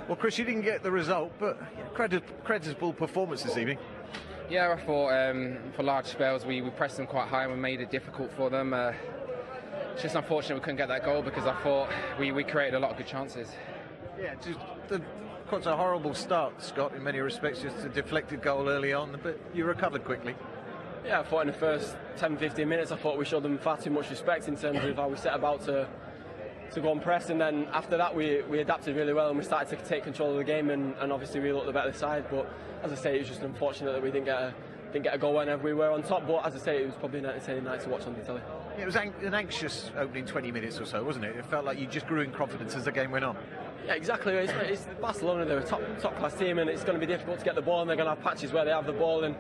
Well, Chris, you didn't get the result, but creditable performance this evening. Yeah, I thought for large spells we pressed them quite high and we made it difficult for them. It's just unfortunate we couldn't get that goal because I thought we created a lot of good chances. Yeah, just quite a horrible start, Scott, in many respects, just a deflected goal early on, but you recovered quickly. Yeah, I thought in the first 10-15 minutes I thought we showed them far too much respect in terms of how we set about to go and press, and then after that we adapted really well and we started to take control of the game, and obviously we looked the better side. But as I say, it was just unfortunate that we didn't get a goal whenever we were on top, but as I say, it was probably an entertaining night to watch on the telly. Yeah, it was an anxious opening 20 minutes or so, wasn't it? It felt like you just grew in confidence as the game went on. Yeah, exactly. It's Barcelona, they're a top class team, and it's going to be difficult to get the ball, and they're going to have patches where they have the ball, and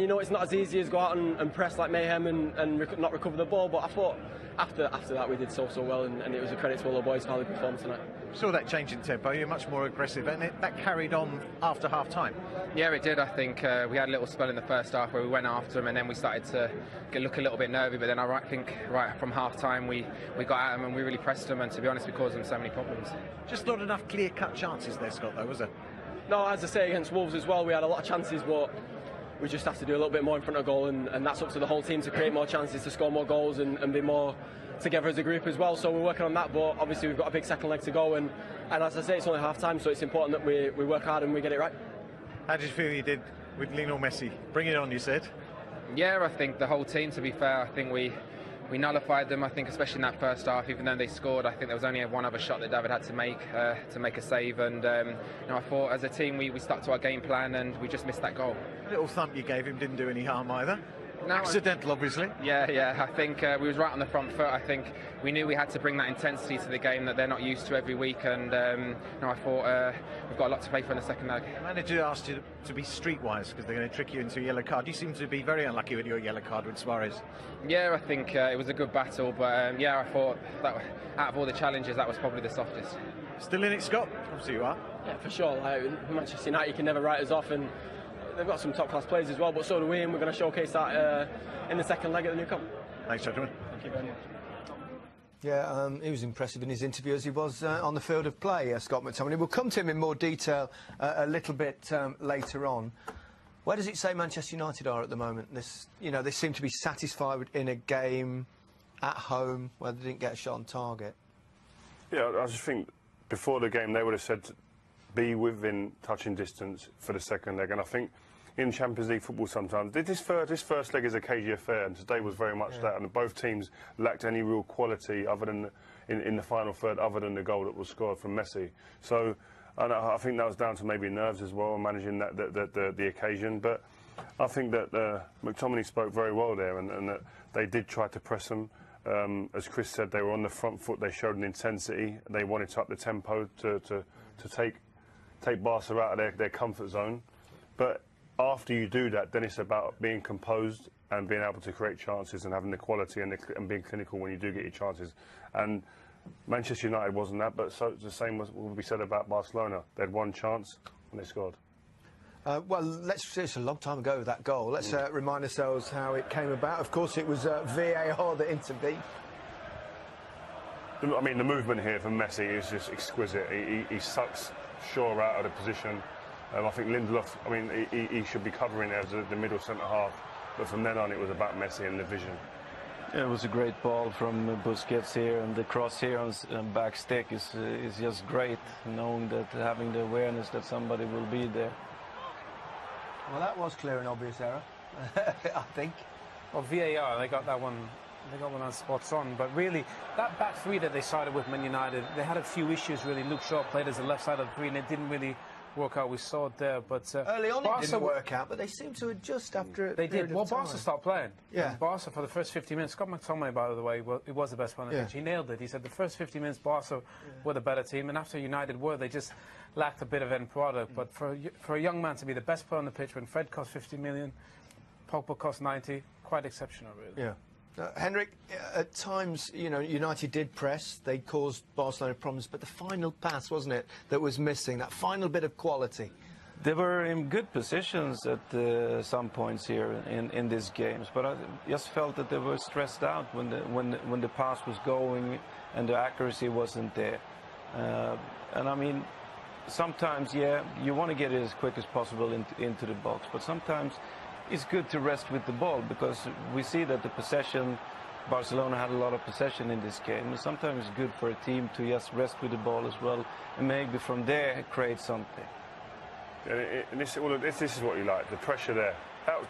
you know it's not as easy as go out and press like mayhem and not recover the ball. But I thought after that we did so well, and it was a credit to all the boys for how they performed tonight. Saw that change in tempo. You're much more aggressive, and that carried on after half time. Yeah, it did. I think we had a little spell in the first half where we went after them, and then we started to look a little bit nervy. But then I think right from half time we got at them and we really pressed them, and to be honest, we caused them so many problems. Just not enough clear-cut chances there, Scott, though, was there? No, as I say, against Wolves as well, we had a lot of chances, but we just have to do a little bit more in front of goal, and that's up to the whole team to create more chances, to score more goals and be more together as a group as well. So we're working on that, but obviously we've got a big second leg to go, and as I say, it's only half time, so it's important that we work hard and we get it right. How did you feel you did with Lionel Messi? Bring it on, you said. Yeah, I think the whole team, to be fair, I think we nullified them. I think especially in that first half, even though they scored, I think there was only one other shot that David had to make a save, and you know, I thought as a team we stuck to our game plan and we just missed that goal. A little thump you gave him didn't do any harm either. No, accidental, obviously. Yeah. I think we was right on the front foot. I think we knew we had to bring that intensity to the game that they're not used to every week, and you know, I thought we've got a lot to play for in the second leg. The manager asked you to be streetwise because they're going to trick you into a yellow card. You seem to be very unlucky with your yellow card with Suarez. Yeah, I think it was a good battle, but yeah, I thought that out of all the challenges, that was probably the softest. Still in it, Scott? Obviously you are. Yeah, for sure. Manchester United can never write us off, and they've got some top-class players as well, but so do we, and we're going to showcase that in the second leg at the new camp. Thanks, gentlemen. Thank you very much. Yeah, he was impressive in his interview as he was on the field of play, Scott McTominay. We'll come to him in more detail a little bit later on. Where does it say Manchester United are at the moment? You know, they seem to be satisfied in a game at home where they didn't get a shot on target. Yeah, I just think before the game they would have said be within touching distance for the second leg, and I think in Champions League football sometimes this first leg is a cagey affair, and today was very much that, and both teams lacked any real quality other than in the final third, other than the goal that was scored from Messi. So and I think that was down to maybe nerves as well, managing the occasion. But I think that McTominay spoke very well there, and that they did try to press them. As Chris said, they were on the front foot. They showed an intensity. They wanted to up the tempo to take Barca out of their comfort zone. But after you do that, then it's about being composed and being able to create chances and having the quality and being clinical when you do get your chances. And Manchester United wasn't that, but so the same will be said about Barcelona. They had one chance and they scored. Well, it's a long time ago, that goal. Let's remind ourselves how it came about. Of course, it was VAR that intervened. I mean, the movement here from Messi is just exquisite. He sucks Shaw out of the position. I think Lindelof, I mean, he should be covering as the middle centre-half. But from then on, it was about Messi and the vision. Yeah, it was a great ball from Busquets here, and the cross here on back stick is just great, knowing that, having the awareness that somebody will be there. Well, that was clear and obvious error, I think. Well, VAR, they got that one. They got one on spots on, but really, that back three that they started with Man United, they had a few issues really. Luke Shaw played as the left side of the three, and it didn't really work out. We saw it there, but early on it didn't work out, but they seemed to adjust after. They did. Well, Barca stopped playing. Yeah. And Barca for the first 50 minutes. Scott McTominay, by the way, he was the best player on the pitch. He nailed it. He said the first 50 minutes Barca were the better team, and after United were, they just lacked a bit of end product. But for a young man to be the best player on the pitch when Fred cost 50 million, Pogba cost 90, quite exceptional, really. Yeah. Henrik, at times, you know, United did press, they caused Barcelona problems, but the final pass, wasn't it, that was missing, that final bit of quality? They were in good positions at some points here in these games, but I just felt that they were stressed out when the pass was going and the accuracy wasn't there. And I mean, sometimes, yeah, you want to get it as quick as possible into the box, but sometimes it's good to rest with the ball, because we see that the possession, Barcelona had a lot of possession in this game, and sometimes it's good for a team to just rest with the ball as well, and maybe from there create something. And this is what you like, the pressure there.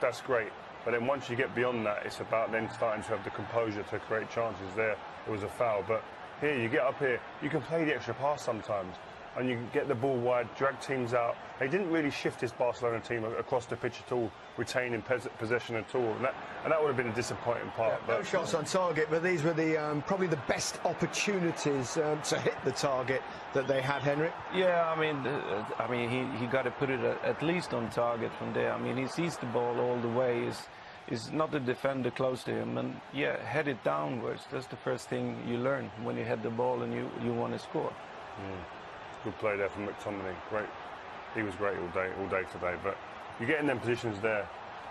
That's great. But then once you get beyond that, it's about then starting to have the composure to create chances. There was a foul, but here you get up here, you can play the extra pass sometimes, and you can get the ball wide, drag teams out. They didn't really shift this Barcelona team across the pitch at all, retaining possession at all, and that would have been a disappointing part. Yeah, no shots on target, but these were the probably the best opportunities to hit the target that they had, Henrik. Yeah, I mean, he got to put it at least on target from there. I mean, he sees the ball all the way. Is not a defender close to him, and yeah, head it downwards. That's the first thing you learn when you head the ball and you want to score. Good play there from McTominay. Great, he was great all day today. But you get in them positions there,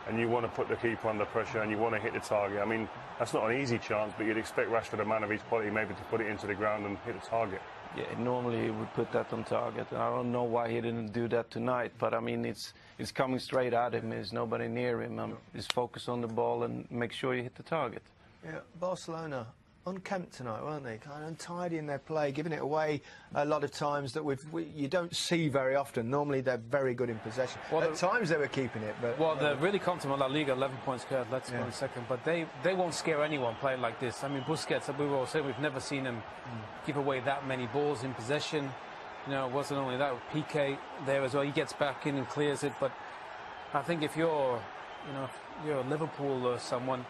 and you want to put the keeper under pressure, and you want to hit the target. I mean, that's not an easy chance, but you'd expect Rashford, a man of his quality, maybe to put it into the ground and hit the target. Yeah, normally he would put that on target. I don't know why he didn't do that tonight, but I mean, it's coming straight at him. There's nobody near him. Just focus on the ball and make sure you hit the target. Yeah, Barcelona unkempt tonight, weren't they? Kind of untidy in their play, giving it away a lot of times that you don't see very often. Normally they're very good in possession. Well, at times they were keeping it, but... Well, they're really comfortable in La Liga, 11 points clear, let's go in a second, but they won't scare anyone playing like this. I mean, Busquets, we were all saying, we've never seen him give away that many balls in possession. You know, it wasn't only that, with Piqué there as well. He gets back in and clears it, but I think if you're Liverpool or someone,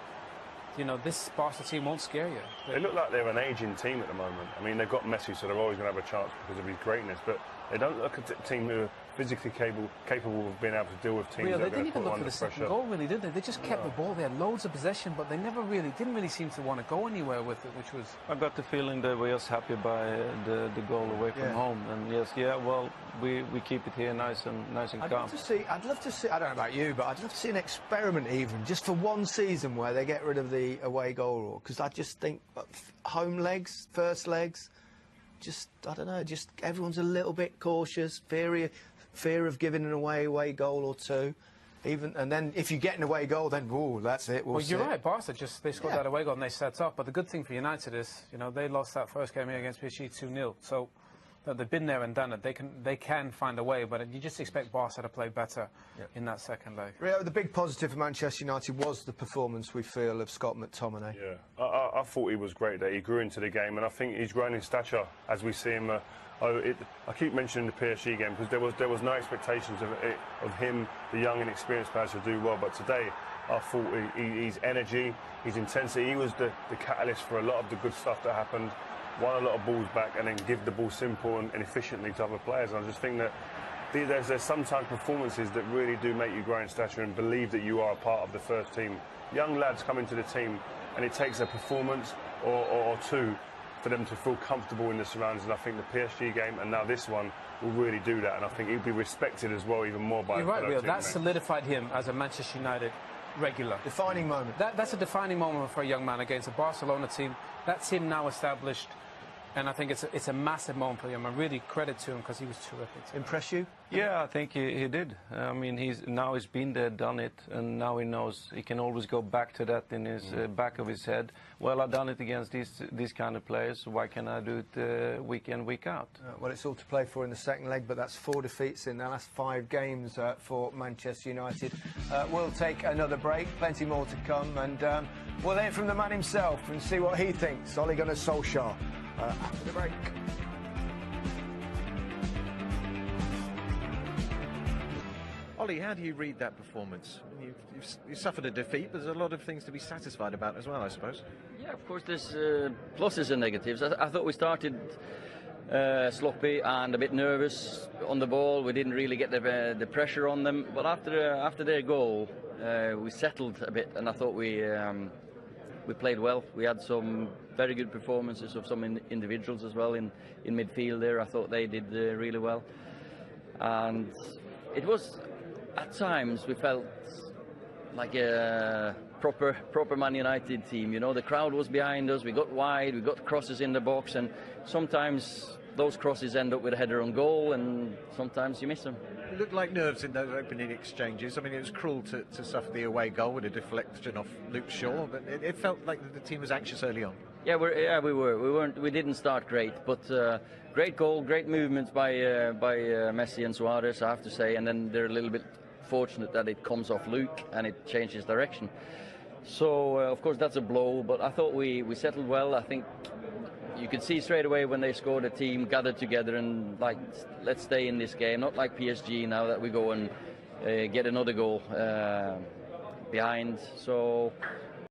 you know, this Barca team won't scare you. They look like they're an aging team at the moment. I mean, they've got Messi, so they're always going to have a chance because of his greatness, but they don't look at a team who are physically capable of being able to deal with teams that are going to put them under pressure. They didn't even look for the second goal, really, did they? They just kept the ball. They had loads of possession, but they didn't really seem to want to go anywhere with it, which was... I got the feeling that we're just happy by the goal away from home. And yes, well, we keep it here nice and calm. I'd love to see, I don't know about you, but I'd love to see an experiment even, just for one season where they get rid of the away goal rule, because I just think home legs, first legs, just, I don't know, just everyone's a little bit cautious, fear of giving an away goal or two. And then if you get an away goal, then, whoa, that's it. Well, you're right, Barca they scored that away goal and they set up. But the good thing for United is, you know, they lost that first game here against PSG 2-0. So they've been there and done it. They can find a way, but you just expect Barca to play better in that second leg. Rio, the big positive for Manchester United was the performance, we feel, of Scott McTominay. Yeah, I thought he was great there. He grew into the game, and I think he's grown in stature as we see him. I keep mentioning the PSG game because there was no expectations of him, the young and experienced players, to do well. But today, I thought his energy, his intensity, he was the catalyst for a lot of the good stuff that happened. Won a lot of balls back and then give the ball simple and efficiently to other players. And I just think that there's sometimes performances that really do make you grow in stature and believe that you are a part of the first team. Young lads come into the team and it takes a performance or two for them to feel comfortable in the surroundings, and I think the PSG game and now this one will really do that, and I think he'll be respected as well even more by... You're right, Rio. That solidified him as a Manchester United regular. Defining moment. That's a defining moment for a young man against a Barcelona team. That's him now established, and I think it's a massive moment for him. I really credit to him because he was terrific. Impress you? Yeah, I think he did. I mean, he's been there, done it, and now he knows he can always go back to that in his back of his head. Well, I've done it against these kind of players. Why can't I do it week in, week out? Well, it's all to play for in the second leg, but that's 4 defeats in the last 5 games for Manchester United. We'll take another break, plenty more to come, and we'll hear from the man himself and see what he thinks. Ole Gunnar Solskjaer after the break. Ollie, how do you read that performance? You suffered a defeat, but there's a lot of things to be satisfied about as well, I suppose. Yeah, of course, there's pluses and negatives. I thought we started sloppy and a bit nervous on the ball. We didn't really get the pressure on them. But after their goal, we settled a bit, and I thought we played well. We had some very good performances of some individuals as well in midfield there. I thought they did really well. And it was... At times we felt like a proper Man United team. You know, the crowd was behind us. We got wide. We got crosses in the box, and sometimes those crosses end up with a header on goal, and sometimes you miss them. It looked like nerves in those opening exchanges. I mean, it was cruel to suffer the away goal with a deflection off Luke Shaw, but it felt like the team was anxious early on. Yeah, we didn't start great, but great goal, great movements by Messi and Suarez, I have to say, and then they're a little bit fortunate that it comes off Luke and it changes direction. So of course that's a blow, but I thought we settled well. I think you could see straight away when they scored, the team gathered together and like, let's stay in this game, not like PSG now that we go and get another goal behind. So